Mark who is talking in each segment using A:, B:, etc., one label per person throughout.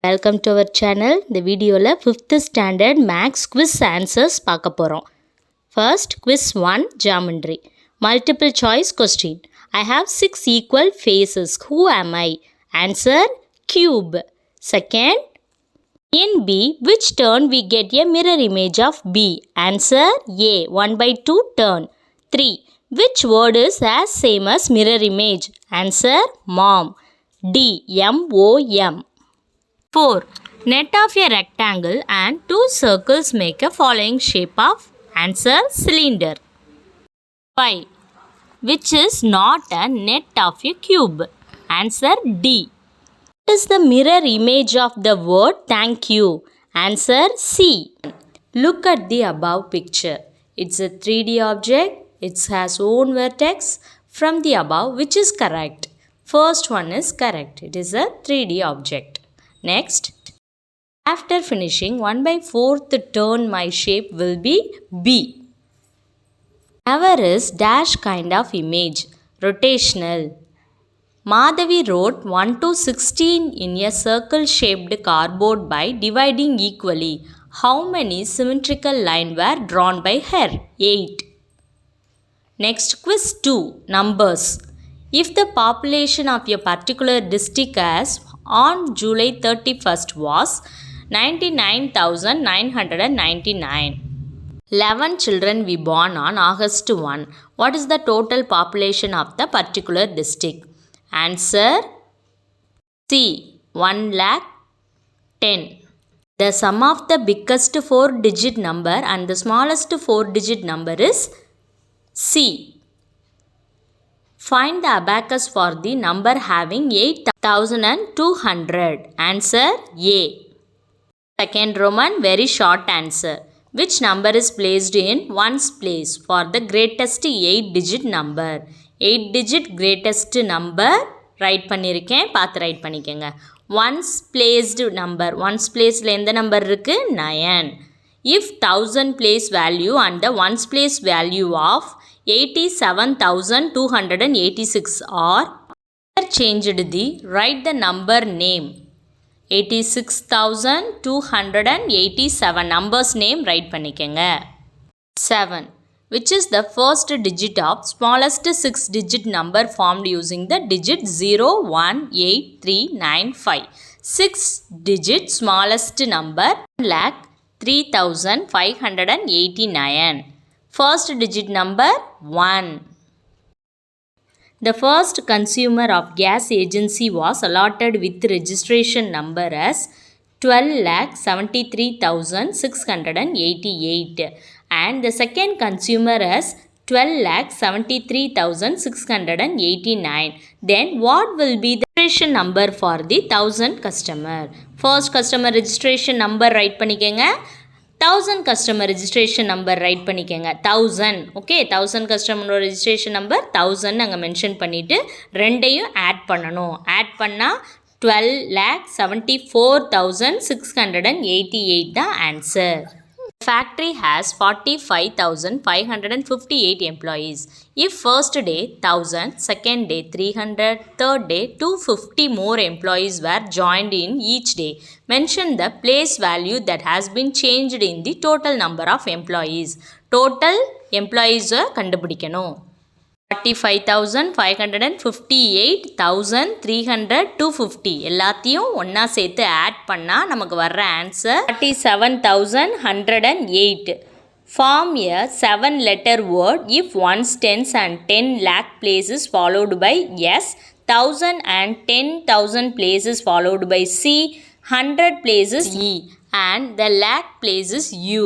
A: Welcome to our channel. இந்த வீடியோவில் 5th standard maths quiz answers பார்க்க போகிறோம். First, quiz 1 geometry. Multiple choice question. I have 6 equal faces. Who am I? Answer, cube. Second, in B, which turn we get a mirror image of B? Answer, A, 1/2 turn. 3. Which word is as same as mirror image? Answer, mom. D, M-O-M. 4. Net of a rectangle and two circles make a following shape of. Answer, cylinder. 5. Which is not a net of a cube? Answer, D. What is the mirror image of the word thank you? Answer, C. Look at the above picture. It's a 3D object. It has own vertex. From the above, which is correct? First one is correct. It is a 3D object. Next, after finishing 1/4th turn, my shape will be B. Never is dash kind of image, rotational. Madhavi wrote 1 to 16 in a circle shaped cardboard by dividing equally. How many symmetrical lines were drawn by her? 8. Next, quiz 2, numbers. If the population of a particular district as on July 31st was 99,999. 11 children we born on August 1. What is the total population of the particular district? Answer, C, 1,10,000. The sum of the biggest 4-digit number and the smallest 4-digit number is C. Find the abacus for the number having 8,200. Answer, A. Second Roman, very short answer. Which number is placed in ones place for the greatest 8-digit number? 8-digit greatest number write பண்ணியிருக்கேன், பார்த்து right பண்ணிக்கங்க. Once placed number, once பிளேஸில் எந்த number இருக்குது? 9. If 1000 place value and the ones place value of 87,286 are changed, the write the number name. 86,287 numbers name write பண்ணிக்கங்க. 7. Which is the first digit of smallest 6-digit number formed using the digit 0, 1, 8, 3, 9, 5. 6-digit smallest number 1,03,589. First digit number 1. The first consumer of gas agency was allotted with registration number as 12,73,688 and the second consumer as 12,73,689. Then what will be the registration number for the 1000 customer? First customer registration number write பண்ணிக்கங்க. 1000 customer registration number write பண்ணிக்கங்க. 1000, okay, 1000 customer registration number 1000 நாங்கள் mention பண்ணிவிட்டு ரெண்டையும் add பண்ணணும். Add பண்ணால் 12,74,688 தான் answer. Factory has 45,558 employees. If first day 1000, second day 300, third day 250 more employees were joined in each day, mention the place value that has been changed in the total number of employees. Total employees கண்டுபிடிக்கணும். 45,558, 1,300, 250 எல்லாத்தையும் ஒன்றா சேர்த்து add பண்ணால் நமக்கு வர்ற answer 47,108. Form a 7-letter word if ones, tens and 10 lakh places followed by S, 1,000 and 10,000 places followed by C, 100 places E and the lakh places U.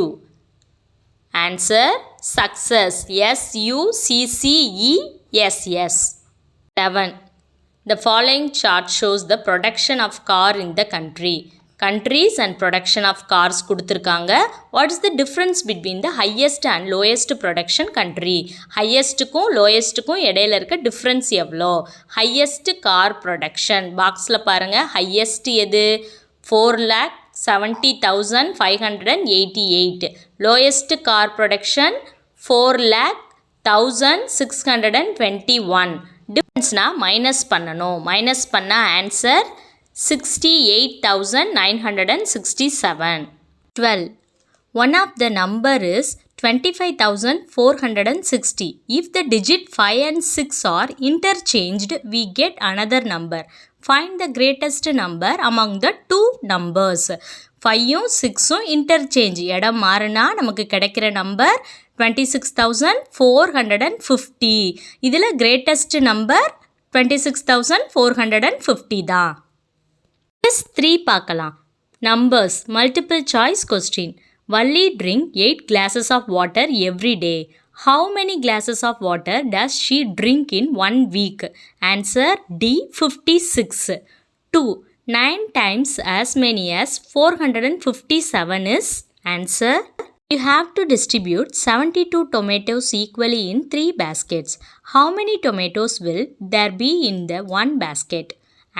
A: Answer, success. SUCCESS. 7. The following chart shows the production of car in the country. Countries and production of cars கொடுத்துருக்காங்க. What is the difference between the highest and lowest production country? Highestக்கும் lowestக்கும் இடையில இருக்க difference எவ்வளோ? Highest car production பாக்ஸில் பாருங்கள். highest எது? 4,70,588. Lowest car production 4,01,621. Difference minus பண்ணணும். Minus பண்ணால் answer 68,967. 12. One of the number is 25,460. If the digit 5 and 6 are interchanged, we get another number. Find the greatest number among the two numbers. 5ம் 6ம் interchange. இடம் மாறினா நமக்கு கிடைக்கிற number 26,450. இதில் greatest number 26,450 தான். Test 3 பார்க்கலாம். Numbers, multiple choice question. Valli drink 8 glasses of water every day. How many glasses of water does she drink in 1 week? Answer D. 56. 2. 9 times as many as 457 is? Answer. You have to distribute 72 tomatoes equally in 3 baskets. How many tomatoes will there be in the 1 basket?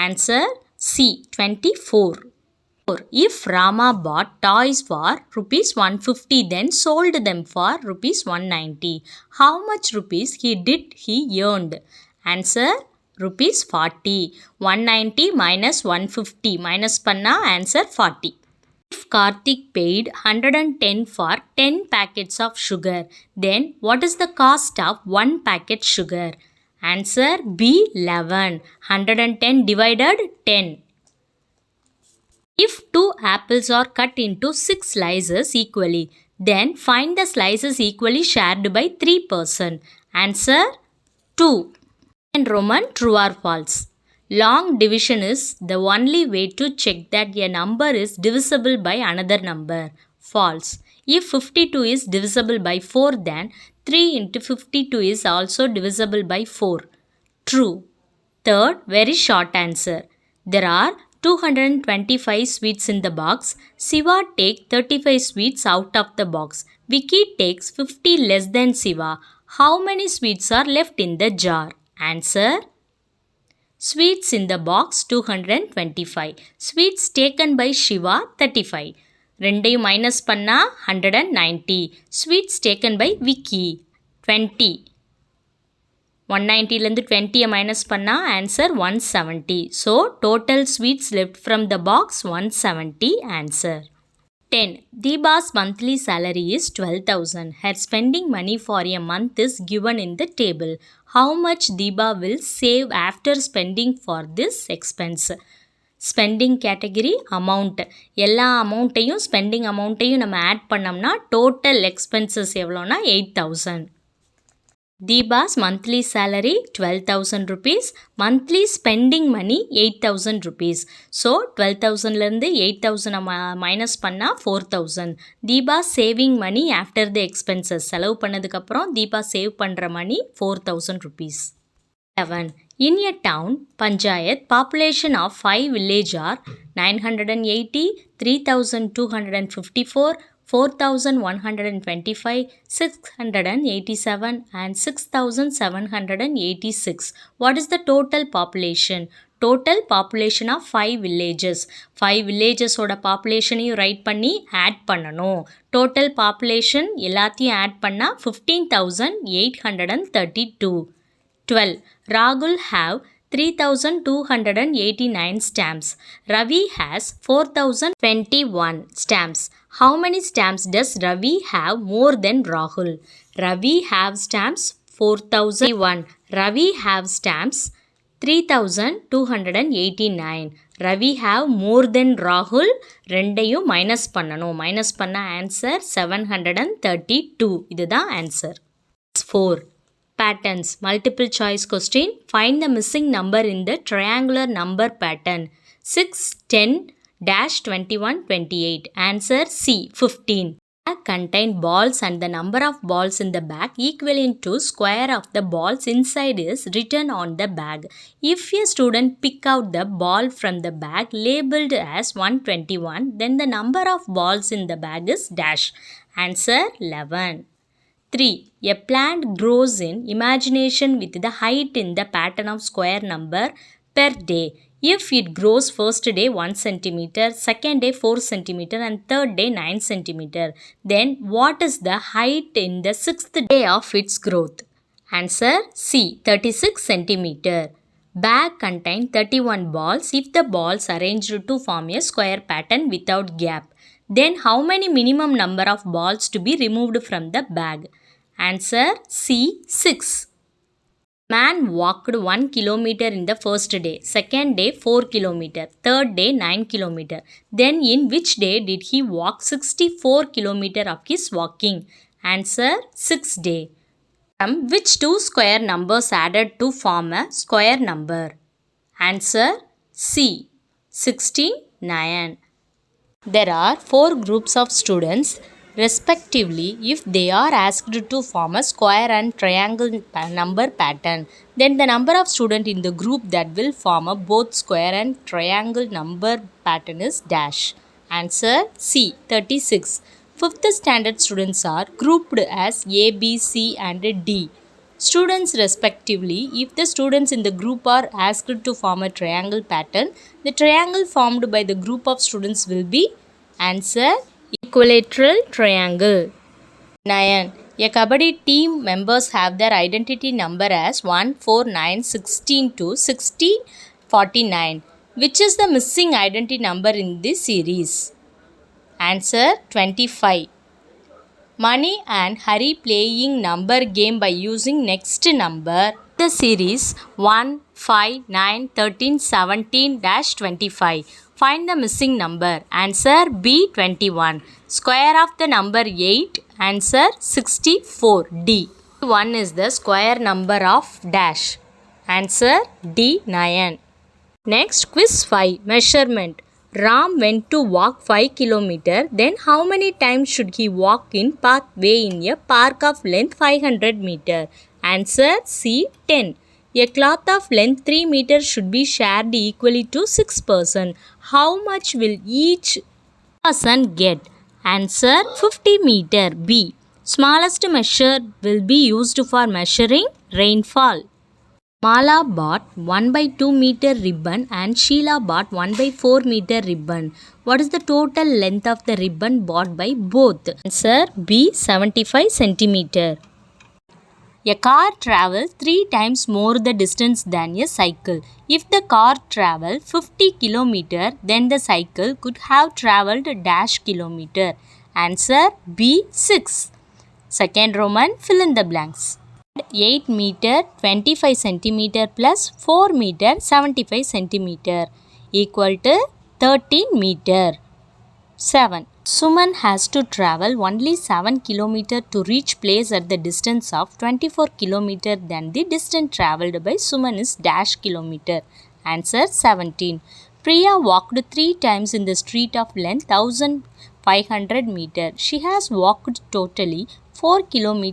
A: Answer C. 24. If Rama bought toys for rupees 150 then sold them for rupees 190, how much rupees did he earned? Answer rupees 40. 190 minus 150 minus panna answer 40. If Karthik paid 110 for 10 packets of sugar, then what is the cost of 1 packet sugar? Answer B. 11. 110 divided 10. If 2 apples are cut into 6 slices equally, then find the slices equally shared by 3 persons. Answer 2. And Roman, true or false? Long division is the only way to check that a number is divisible by another number. False. If 52 is divisible by 4, then 3 into 52 is also divisible by 4. True. Third, very short answer. There are 225 sweets in the box. Siva takes 35 sweets out of the box. Vicky takes 50 less than Siva. How many sweets are left in the jar? Answer. Sweets in the box 225. Sweets taken by Shiva 35. ரெண்டையும் minus பண்ணா 190. Sweets taken by Vicky 20. 190லேருந்து 20 minus பண்ணா answer 170. So total sweets left from the box 170 answer. 10. Deepa's monthly salary is 12,000. Her spending money for a month is given in the table. How much Deepa will save after spending for this expense? Spending category amount. எல்லா அமௌண்ட்டையும் spending அமௌண்ட்டையும் நம்ம add பண்ணோம்னா total expenses எவ்வளோனா 8,000. Deepa's monthly salary 12,000 rupees. Monthly spending money 8,000 rupees. So 12,000லேருந்து 8,000 minus பண்ணா 4,000. Deepa saving money after the expenses. செலவு பண்ணதுக்கப்புறம் Deepa save பண்ணுற money 4,000 rupees. 11. In a town, Panchayat, population of 5 villages are 980, 3,254, 4,125, 687 and 6,786. What is the total population? Total population of 5 villages. 5 villages ஓட populationையும் write பண்ணி add பண்ணணும். Total population எல்லாத்தையும் add பண்ணா 15,832. 12. Rahul have 3,289 stamps. Ravi has 4,021 stamps. How many stamps does Ravi have more than Rahul? Ravi have stamps 4,001. Ravi have stamps 3,289. Ravi have more than Rahul. ரெண்டையும் minus பண்ணணும். Minus பண்ண answer 732. இதுதான் answer. 4. Patterns. Multiple choice question. Find the missing number in the triangular number pattern. 6, 10, dash 21, 28. Answer C. 15. Bag contain balls and the number of balls in the bag equivalent to square of the balls inside is written on the bag. If a student pick out the ball from the bag labeled as 121, then the number of balls in the bag is dash. Answer 11. 3. A plant grows in imagination with the height in the pattern of square number per day. If it grows first day 1 cm, second day 4 cm and third day 9 cm, then what is the height in the 6th day of its growth? Answer C. 36 cm. Bag contain 31 balls if the balls arranged to form a square pattern without gap. Then how many minimum number of balls to be removed from the bag? Answer C. 6. Man walked 1 kilometer in the first day, second day 4 kilometer, third day 9 kilometer. Then in which day did he walk 64 kilometer of his walking? Answer 6 day. From which two square numbers added to form a square number? Answer C. 69. There are four groups of students respectively. If they are asked to form a square and triangle number pattern, then the number of students in the group that will form a both square and triangle number pattern is dash. Answer C. 36. Fifth standard students are grouped as A, B, C and D. Students respectively, if the students in the group are asked to form a triangle pattern, the triangle formed by the group of students will be answer equilateral triangle. 9. A Kabaddi team members have their identity number as 1, 4, 9, 16 to 60, 49. Which is the missing identity number in this series? Answer 25. Mani and Hari playing number game by using next number. The series 1, 5, 9, 13, 17, 25. Find the missing number. Answer B. 21. Square of the number 8. Answer 64. D. 1 is the square number of dash. Answer D. 9. Next, quiz 5. Measurement. Ram went to walk 5 km. Then how many times should he walk in pathway in a park of length 500 meter? Answer C. 10. A cloth of length 3 meters should be shared equally to 6 persons. How much will each person get? Answer 50 meter. B. Smallest measure will be used for measuring rainfall. Mala bought 1 by 2 meter ribbon and Sheila bought 1 by 4 meter ribbon. What is the total length of the ribbon bought by both? Answer B. 75 centimeter. A car travels 3 times more the distance than a cycle. If the car traveled 50 km, then the cycle could have traveled dash kilometer. Answer B. 6. Second Roman, fill in the blanks. 8 meter 25 centimeter plus 4 meter 75 centimeter equal to 13 meter. 7. Suman has to travel only 7 km to reach place at the distance of 24 km. Then the distance travelled by Suman is dash kilometer. Answer 17. Priya walked 3 times in the street of length 1500 meter. She has walked totally 4 km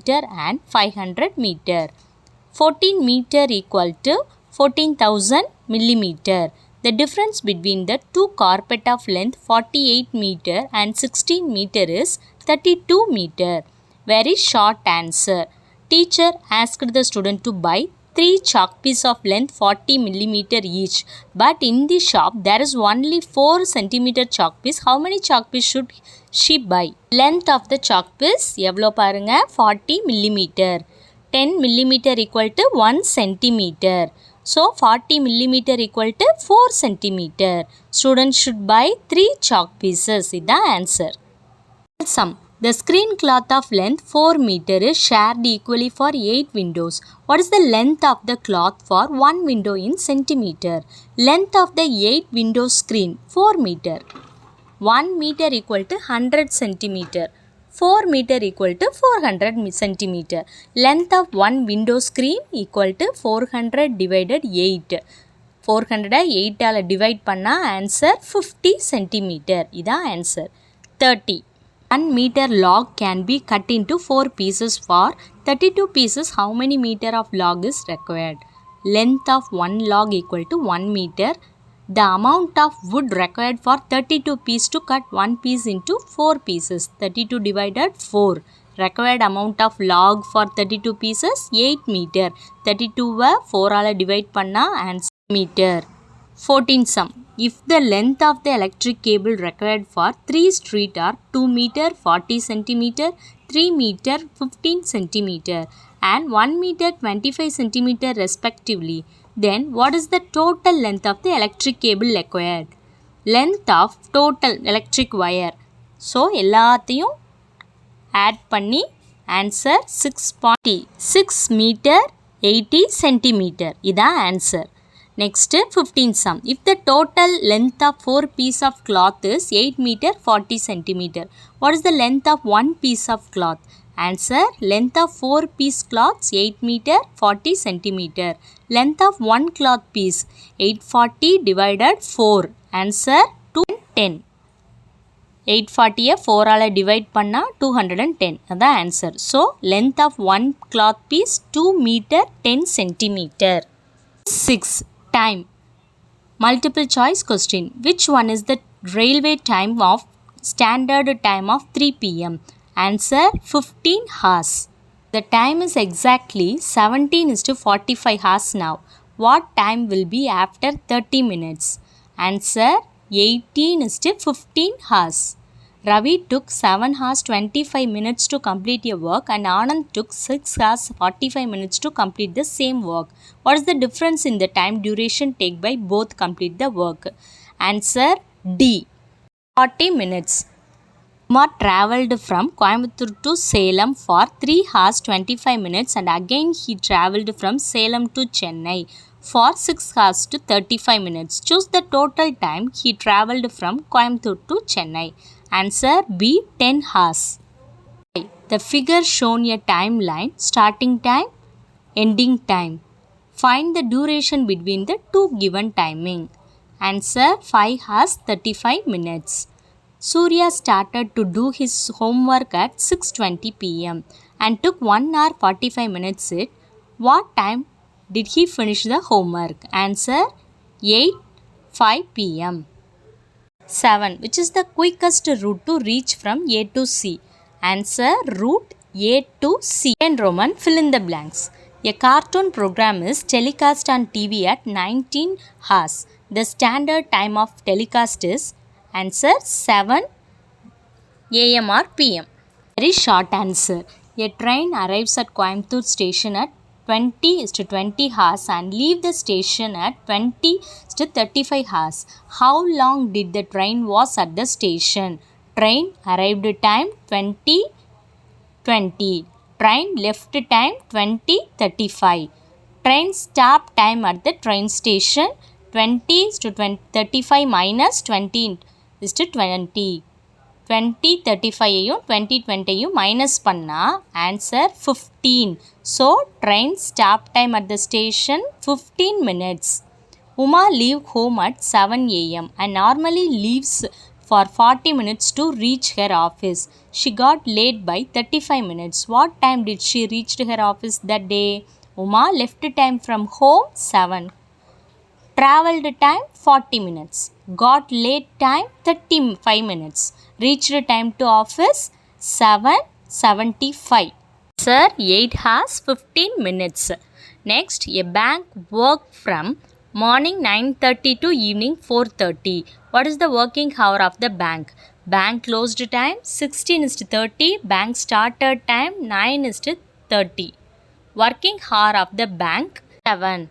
A: and 500 meter. 14 meter equal to 14,000 millimeter. The difference between the two carpet of length 48 meter and 16 meter is 32 meter. Very short answer. Teacher asked the student to buy 3 chalk pieces of length 40 millimeter each. But in the shop there is only 4 centimeter chalk piece. How many chalk piece should she buy? Length of the chalk piece எவ்வளோ பாருங்க 40 millimeter. 10 millimeter equal to 1 centimeter. So 40 millimeter equal to 4 centimeter. Students should buy 3 chalk pieces. Is the answer. Sum. The screen cloth of length 4 meter is shared equally for 8 windows. What is the length of the cloth for 1 window in centimeter? Length of the 8 window screen 4 meter. 1 meter equal to 100 centimeter. 4 meter equal to 400 centimeter. Length of 1 window screen equal to 400 divided 8. 400 8 ஆல divide பண்ணா answer 50 centimeter. இதா answer. 30. 1 meter log can be cut into 4 pieces. For 32 pieces, how many meter of log is required? Length of 1 log equal to 1 meter. The amount of wood required for 32 pieces to cut 1 piece into 4 pieces. 32 divided 4. Required amount of log for 32 pieces 8 meter. 32 4 ஆல divide பண்ணா answer meter. 14 sum. If the length of the electric cable required for 3 street are 2 meter 40 centimeter, 3 meter 15 centimeter and 1 meter 25 centimeter respectively, Then what is the total length of the electric cable required? Length of total electric wire. So எல்லாத்தையும் add பண்ணி answer 6.6 meter 80 centimeter. இதான் answer. Next 15th sum. If the total length of 4 piece of cloth is 8 meter 40 centimeter, what is the length of one piece of cloth? Answer, length of 4 piece cloths 8 meter 40 centimeter. Length of one cloth piece 840 divided 4. Answer 210. 840 4 ஆல divide பண்ணா 210. அதான் answer. So, length of one cloth piece 2 meter 10 centimeter. 6. Time. Multiple choice question. Which one is the railway time of standard time of 3 p.m.? Answer 15 hours. The time is exactly 17:45 hours now. What time will be after 30 minutes? Answer 18:15 hours. Ravi took 7 hours 25 minutes to complete a work and Anand took 6 hours 45 minutes to complete the same work. What is the difference in the time duration taken by both complete the work? Answer D. 40 minutes. Kumar travelled from Coimbatore to Salem for 3 hours 25 minutes and again he travelled from Salem to Chennai for 6 hours to 35 minutes. Choose the total time he travelled from Coimbatore to Chennai. Answer B. 10 hours. The figure shown a timeline, starting time, ending time. Find the duration between the two given timing. Answer 5 hours 35 minutes. Surya started to do his homework at 6:20 p.m. and took 1 hour 45 minutes it. What time did he finish the homework? Answer 8:05 p.m. 7. Which is the quickest route to reach from A to C? Answer route A to C. And Roman, fill in the blanks. A cartoon program is telecast on TV at 19 hours. The standard time of telecast is answer 7 a.m. or p.m. Very short answer. A train arrives at Coimbatore station at 20:20 hours and leave the station at 20:35 hours. How long did the train was at the station? Train arrived time 20:20. Train left time 20:35. Train stop time at the train station 20:35 minus 20 is to 20. 20:35 20:20 minus பண்ணா answer 15. So train stop time at the station 15 minutes. Uma leave home at 7 a.m. and normally leaves for 40 minutes to reach her office. She got late by 35 minutes. What time did she reach her office that day? Uma left time from home 7. Travelled time 40 minutes. Got late time 35 minutes. Reached time to office 7:75. Answer 8 hours 15 minutes. Next, a bank work from morning 9:30 to evening 4:30. What is the working hour of the bank? Bank closed time 16:30. Bank started time 9:30. Working hour of the bank 7.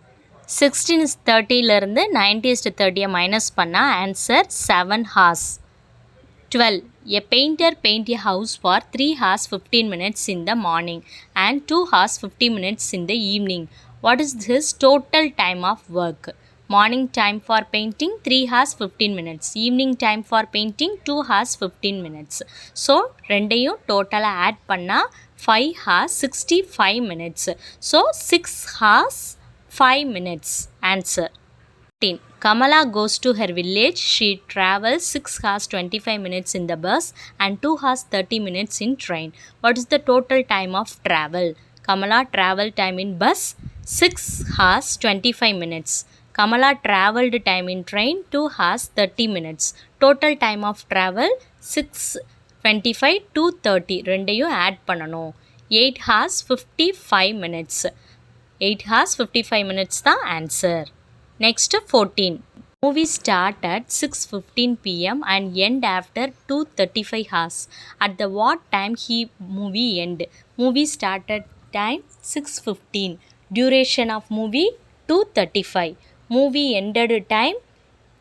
A: 16:30 90:30 minus பண்ணா answer 7 hours. 12. A painter paint a house for 3 hours 15 minutes in the morning and 2 hours 50 minutes in the evening. What is his total time of work? Morning time for painting 3 hours 15 minutes. Evening time for painting 2 hours 15 minutes. So, ரெண்டையும் total add பண்ணா 5 hours 65 minutes. So, 6 hours 5 minutes. Answer. 13. Kamala goes to her village. She travels 6 hours 25 minutes in the bus and 2 hours 30 minutes in train. What is the total time of travel? Kamala travel time in bus 6 hours 25 minutes. Kamala travelled time in train 2 hours 30 minutes. Total time of travel 6:25 to 30. ரெண்டையும் add பண்ணணும். 8 hours 55 minutes. 8 hours 55 minutes தான் answer. Next 14. Movie start at 6:15 p.m. and end after 2:35 hours. At the what time he movie end? Movie started time 6:15. Duration of movie 2:35. Movie ended time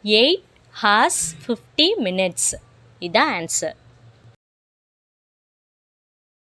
A: 8 hours 50 minutes. இதான் answer.